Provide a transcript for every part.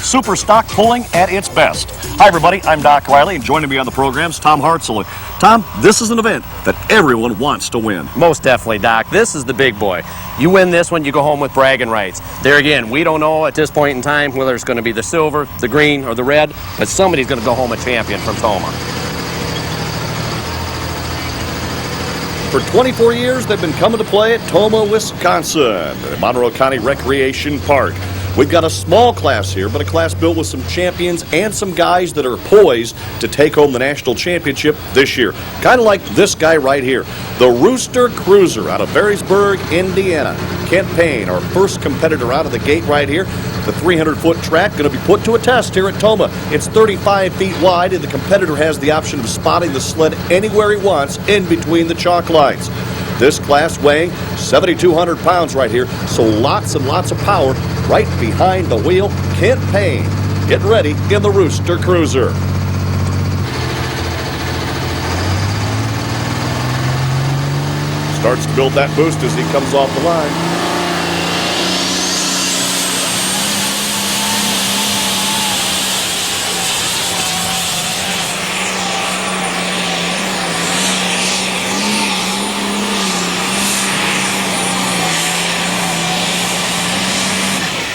super stock pulling at its best. Hi everybody, I'm Doc Riley, and joining me on the program is Tom HARTSELL. Tom, this is an event that everyone wants to win. Most definitely, Doc. This is the big boy. You win this one, you go home with bragging rights. There again, we don't know at this point in time whether it's going to be the silver, the green, or the red, but somebody's going to go home a champion from Tomah. For 24 years, they've been coming to play at Tomah, Wisconsin, at Monroe County Recreation Park. We've got a small class here, but a class built with some champions and some guys that are poised to take home the national championship this year. Kind of like this guy right here, the Rooster Cruiser out of Berrysburg, Indiana. Kent Payne, our first competitor out of the gate right here. The 300-foot track going to be put to a test here at Tomah. It's 35 feet wide, and the competitor has the option of spotting the sled anywhere he wants in between the chalk lines. This class weighing 7,200 pounds right here, so lots and lots of power right behind the wheel. Kent Payne getting ready in the Rooster Cruiser. Starts to build that boost as he comes off the line.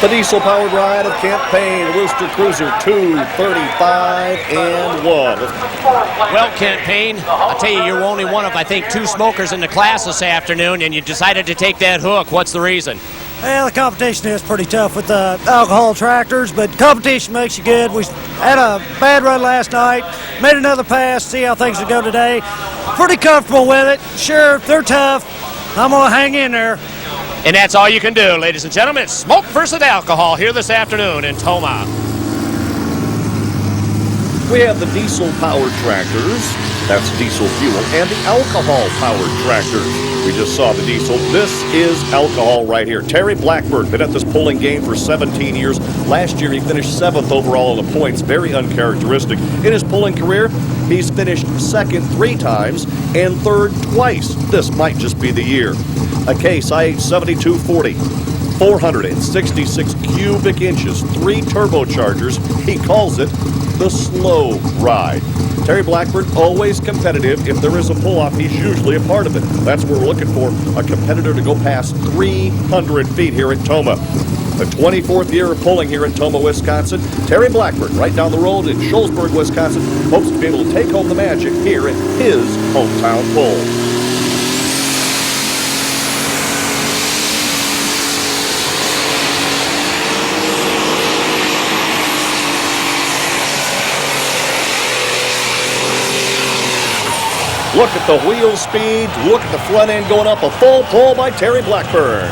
The diesel-powered ride of Kent Payne, Rooster Cruiser, 2:35 and 1. Well, Kent Payne, I'll tell you, you're only one of, I think, 2 smokers in the class this afternoon, and you decided to take that hook. What's the reason? Well, the competition is pretty tough with the alcohol tractors, but competition makes you good. We had a bad run last night, made another pass, see how things will go today. Pretty comfortable with it. Sure, they're tough. I'm going to hang in there. And that's all you can do, ladies and gentlemen. It's smoke versus alcohol here this afternoon in Tomah. We have the diesel-powered tractors, that's diesel fuel, and the alcohol-powered tractors. We just saw the diesel. This is alcohol right here. Terry Blackbourn, been at this pulling game for 17 years. Last year, he finished 7th overall in the points. Very uncharacteristic. In his pulling career, he's finished 2nd 3 times and 3rd twice. This might just be the year. A case IH 7240, 466 cubic inches, 3 turbochargers. He calls it the slow ride. Terry Blackbourn, always competitive. If there is a pull-off, he's usually a part of it. That's what we're looking for, a competitor to go past 300 feet here at Tomah. The 24th year of pulling here at Tomah, Wisconsin. Terry Blackbourn, right down the road in Shullsburg, Wisconsin, hopes to be able to take home the magic here at his hometown pull. Look at the wheel speed. Look at the front end going up. A full pull by Terry Blackbourn.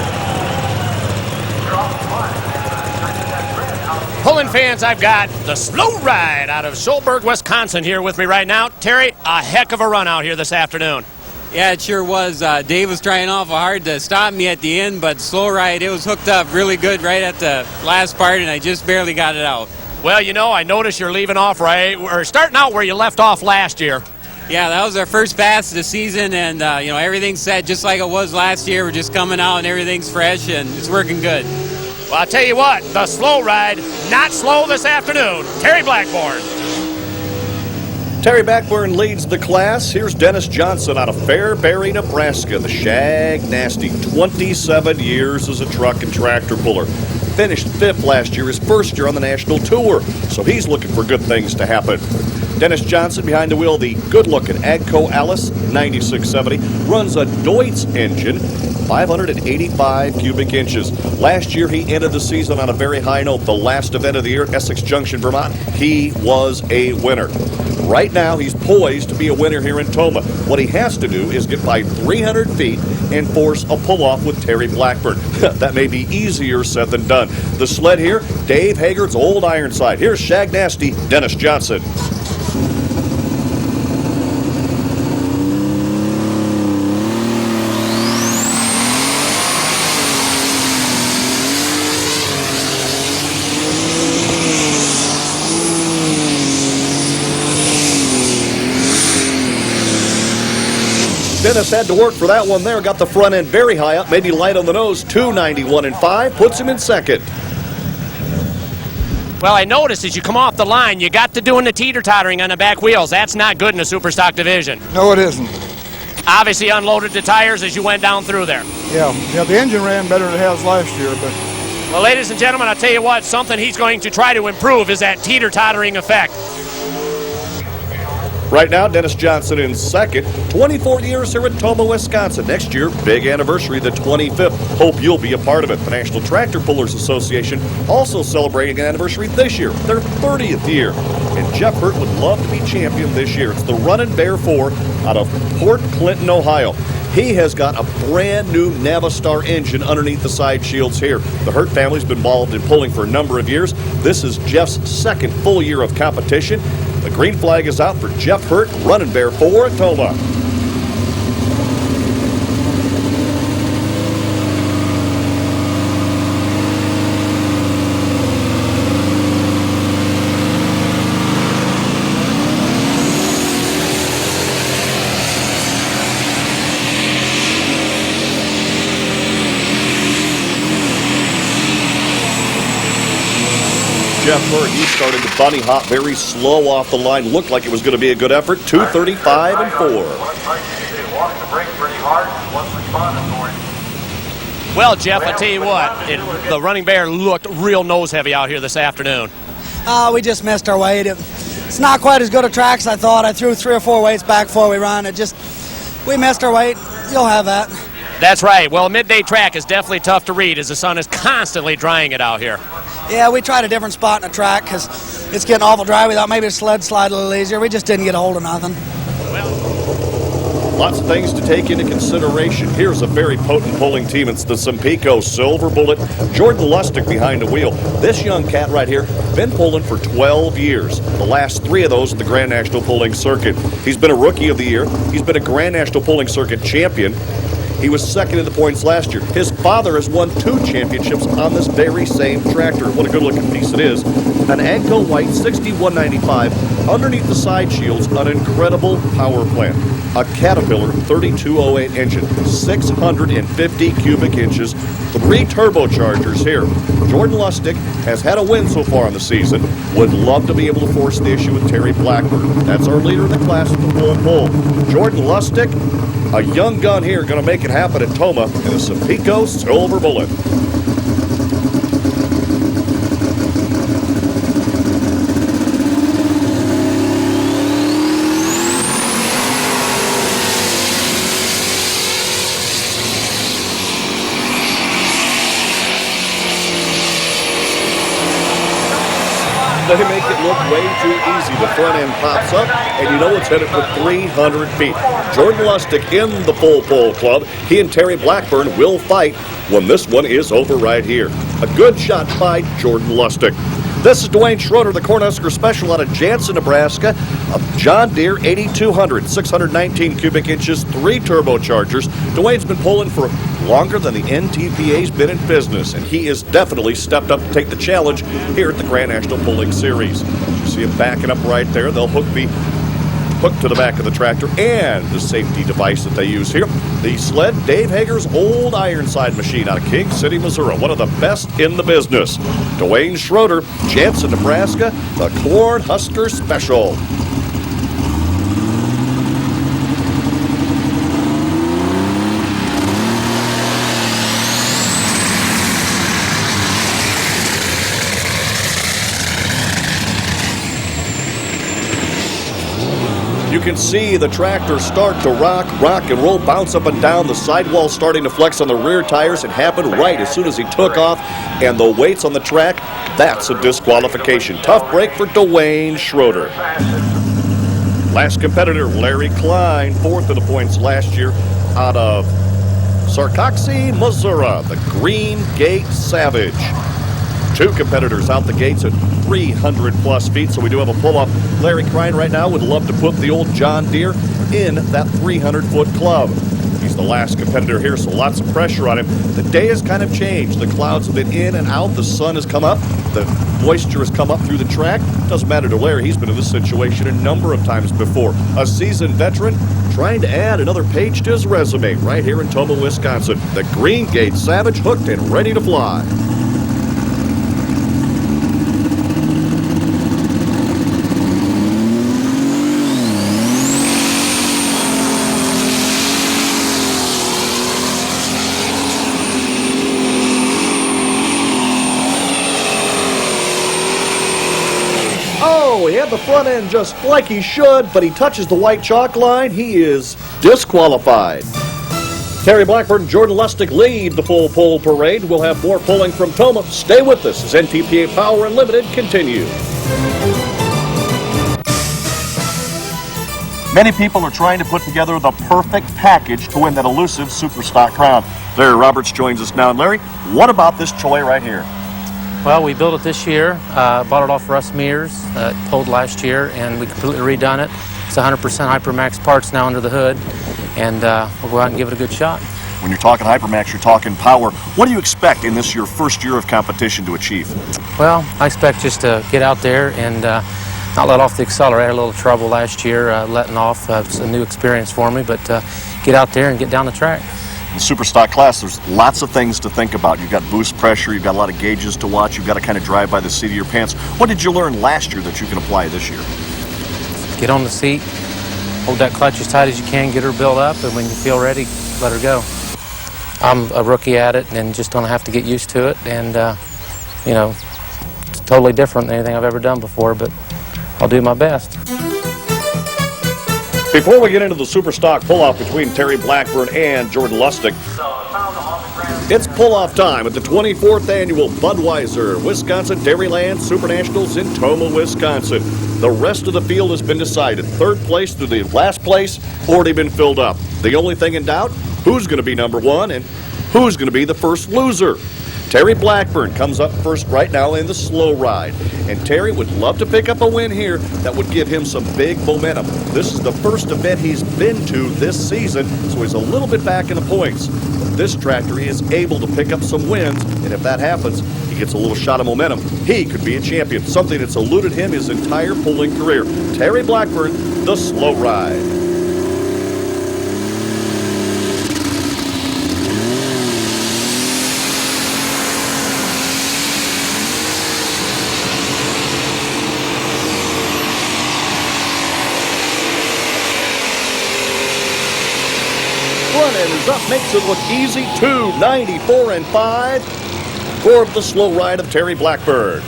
Pulling fans, I've got the slow ride out of Shullsburg, Wisconsin here with me right now. Terry, a heck of a run out here this afternoon. Yeah, it sure was. Dave was trying awful hard to stop me at the end, but slow ride, it was hooked up really good right at the last part, and I just barely got it out. Well, you know, I noticed you're leaving off right, or starting out where you left off last year. Yeah, that was our first pass of the season, and you know, everything's set just like it was last year. We're just coming out, and everything's fresh, and it's working good. Well, I'll tell you what, the slow ride, not slow this afternoon. Terry Blackbourn. Terry Blackbourn leads the class. Here's Dennis Johnson out of Fairbury, Nebraska, the SHAGNASTY, 27 years as a truck and tractor puller. Finished 5th last year, his first year on the national tour, so he's looking for good things to happen. Dennis Johnson behind the wheel, the good-looking Agco Alice 9670, runs a Deutz engine, 585 cubic inches. Last year, he ended the season on a very high note. The last event of the year, Essex Junction, Vermont, he was a winner. Right now, he's poised to be a winner here in Tomah. What he has to do is get by 300 feet and force a pull-off with Terry Blackbourn. That may be easier said than done. The sled here, Dave Haggard's Old Ironside. Here's SHAGNASTY, Dennis Johnson. Dennis had to work for that one there. Got the front end very high up, maybe light on the nose. 291 and 5 puts him in 2nd. Well, I noticed as you come off the line, you got to doing the teeter-tottering on the back wheels. That's not good in a super stock division. No, it isn't. Obviously unloaded the tires as you went down through there. Yeah, the engine ran better than it has last year, but Well, ladies and gentlemen, I'll tell you what, something he's going to try to improve is that teeter-tottering effect. Right now, Dennis Johnson in second. 24 years here in Tomah, Wisconsin. Next year, big anniversary, the 25th. Hope you'll be a part of it. The National Tractor Pullers Association also celebrating an anniversary this year, their 30th year. And Jeff Hurt would love to be champion this year. It's the Runnin' Bear 4 out of Port Clinton, Ohio. He has got a brand new Navistar engine underneath the side shields here. The Hurt family's been involved in pulling for a number of years. This is Jeff's second full year of competition. The green flag is out for Jeff Hurt, Runnin' Bear 4 at Tomah. Jeff Hurt, he started the bunny hop very slow off the line. Looked like it was going to be a good effort. 2:35 and 4. Well, Jeff, I tell you what, the Running Bear looked real nose heavy out here this afternoon. We just missed our weight. It's not quite as good a track as I thought. I threw 3 or 4 weights back before we run. We missed our weight. You'll have that. That's right. Well, a midday track is definitely tough to read as the sun is constantly drying it out here. Yeah, we tried a different spot in the track because it's getting awful dry. We thought maybe the sled slide a little easier. We just didn't get a hold of nothing. Lots of things to take into consideration. Here's a very potent pulling team. It's the Simpico Silver Bullet. Jordan Lustig behind the wheel. This young cat right here, been pulling for 12 years. The last 3 of those at the Grand National Pulling Circuit. He's been a Rookie of the Year. He's been a Grand National Pulling Circuit champion. He was second in the points last year. His father has won 2 championships on this very same tractor. What a good-looking piece it is. An Agco White 6195 underneath the side shields, an incredible power plant. A Caterpillar 3208 engine, 650 cubic inches, 3 turbochargers here. Jordan Lustig has had a win so far in the season. Would love to be able to force the issue with Terry Blackburn. That's our leader of the class at the pull. Jordan Lustig, a young gun here, going to make it happen at Tomah in a Simpico Silver Bullet. They make it look way too easy. The front end pops up, and you know it's headed for 300 feet. Jordan Lustig in the full pull club. He and Terry Blackburn will fight when this one is over right here. A good shot by Jordan Lustig. This is DUANE Schroeder, the Cornhusker Special out of Jansen, Nebraska. A John Deere 8200, 619 cubic inches, 3 turbochargers. DUANE's been pulling for longer than the NTPA's been in business, and he has definitely stepped up to take the challenge here at the Grand National Pulling Series. You see him backing up right there. They'll hook to the back of the tractor and the safety device that they use here. The sled, Dave Hager's old Ironside machine out of King City, Missouri. One of the best in the business. DUANE Schroeder, Jansen, Nebraska, the Cornhusker Special. You can see the tractor start to rock and roll, bounce up and down. The sidewall starting to flex on the rear tires. It happened right as soon as he took off, and the weights on the track, that's a disqualification. Tough break for DUANE Schroeder. Last competitor, Larry KLINE, 4th in the points last year out of Sarcoxy, Missouri, the Green Gate Savage. 2 competitors out the gates at 300-plus feet, so we do have a pull-off. Larry KLINE right now would love to put the old John Deere in that 300-foot club. He's the last competitor here, so lots of pressure on him. The day has kind of changed. The clouds have been in and out. The sun has come up. The moisture has come up through the track. Doesn't matter to Larry. He's been in this situation a number of times before. A seasoned veteran trying to add another page to his resume right here in Tomah, Wisconsin. The Green Gate Savage hooked and ready to fly. had the front end just like he should, but he touches the white chalk line. He is disqualified. Terry Blackbourn and Jordan Lustig lead the full pole parade. We'll have more pulling from Tomah. Stay with us as NTPA Power Unlimited continues. Many people are trying to put together the perfect package to win that elusive Superstock crown. Larry Roberts joins us now. And Larry, what about this toy right here? Well, we built it this year, bought it off Russ Mears, pulled last year, and we completely redone it. It's 100% Hypermax parts now under the hood, and we'll go out and give it a good shot. When you're talking Hypermax, you're talking power. What do you expect in this your first year of competition to achieve? Well, I expect just to get out there and not let off the accelerator. I had a little trouble last year letting off. It's a new experience for me, but get out there and get down the track. In the Superstock class, there's lots of things to think about. You've got boost pressure, you've got a lot of gauges to watch, you've got to kind of drive by the seat of your pants. What did you learn last year that you can apply this year? Get on the seat, hold that clutch as tight as you can, get her built up, and when you feel ready, let her go. I'm a rookie at it and just gonna have to get used to it, and you know, it's totally different than anything I've ever done before, but I'll do my best. Before we get into the Superstock pull-off between Terry Blackbourn and Jordan Lustig, it's pull-off time at the 24th Annual Budweiser Wisconsin Dairyland Super Nationals in Tomah, Wisconsin. The rest of the field has been decided. Third place through the last place already been filled up. The only thing in doubt, who's going to be number one and who's going to be the first loser. Terry Blackbourn comes up first right now in the slow ride. And Terry would love to pick up a win here that would give him some big momentum. This is the first event he's been to this season, so he's a little bit back in the points. But this tractor is able to pick up some wins, and if that happens, he gets a little shot of momentum. He could be a champion, something that's eluded him his entire pulling career. Terry Blackbourn, the slow ride. Front end is up, makes it look easy. 294 and 5 for the slow ride of Terry Blackbourn.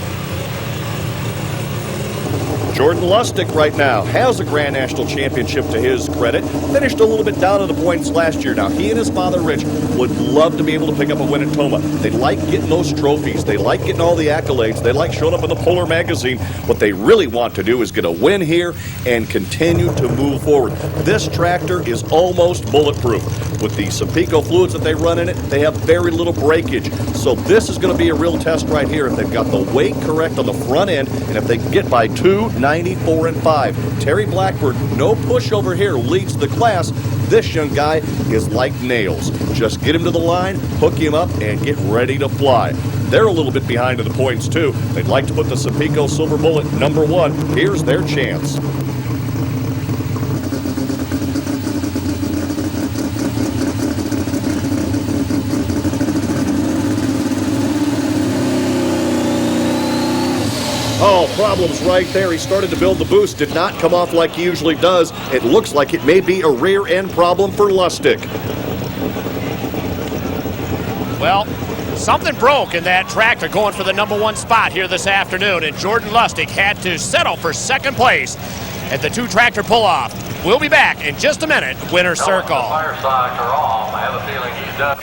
Jordan Lustig right now has a Grand National Championship to his credit. Finished a little bit down in the points last year. Now, he and his father, Rich, would love to be able to pick up a win at Tomah. They like getting those trophies. They like getting all the accolades. They like showing up in the Polar magazine. What they really want to do is get a win here and continue to move forward. This tractor is almost bulletproof. With the Sampico fluids that they run in it, they have very little breakage. So this is going to be a real test right here if they've got the weight correct on the front end and if they can get by 294 and 5. Terry Blackbourn, no pushover here, leads the class. This young guy is like nails. Just get him to the line, hook him up, and get ready to fly. They're a little bit behind in the points, too. They'd like to put the Sampico Silver Bullet number one. Here's their chance. Oh, problems right there. He started to build the boost. Did not come off like he usually does. It looks like it may be a rear end problem for Lustig. Well, something broke in that tractor going for the number one spot here this afternoon, and Jordan Lustig had to settle for second place at the two tractor pull-off. We'll be back in just a minute. Winner's Circle. Fire socks are off. I have a feeling he's done.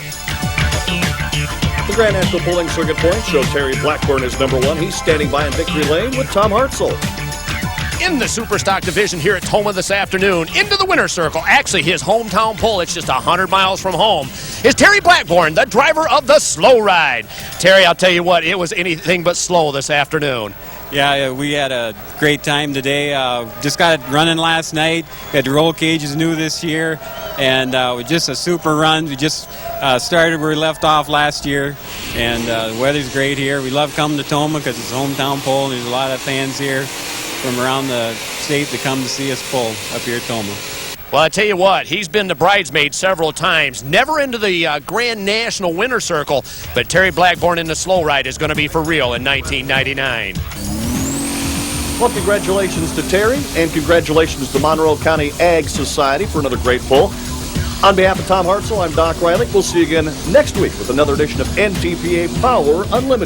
The Grand National Pulling Circuit points show Terry Blackbourn is number one. He's standing by in victory lane with Tom HARTSELL. In the Superstock division here at Tomah this afternoon, into the winner's circle, actually his hometown pull, it's just 100 miles from home, is Terry Blackbourn, the driver of the slow ride. Terry, I'll tell you what, it was anything but slow this afternoon. Yeah, we had a great time today. Just got it running last night. We had the roll cages new this year, and just a super run. We just started where we left off last year, and the weather's great here. We love coming to Tomah because it's a hometown pull, and there's a lot of fans here from around the state that come to see us pull up here at Tomah. Well, I tell you what, he's been the bridesmaid several times, never into the Grand National Winner Circle, but Terry Blackbourn in the slow ride is going to be for real in 1999. Well, congratulations to Terry, and congratulations to Monroe County Ag Society for another great pull. On behalf of Tom HARTSELL, I'm Doc Riley. We'll see you again next week with another edition of NTPA Power Unlimited.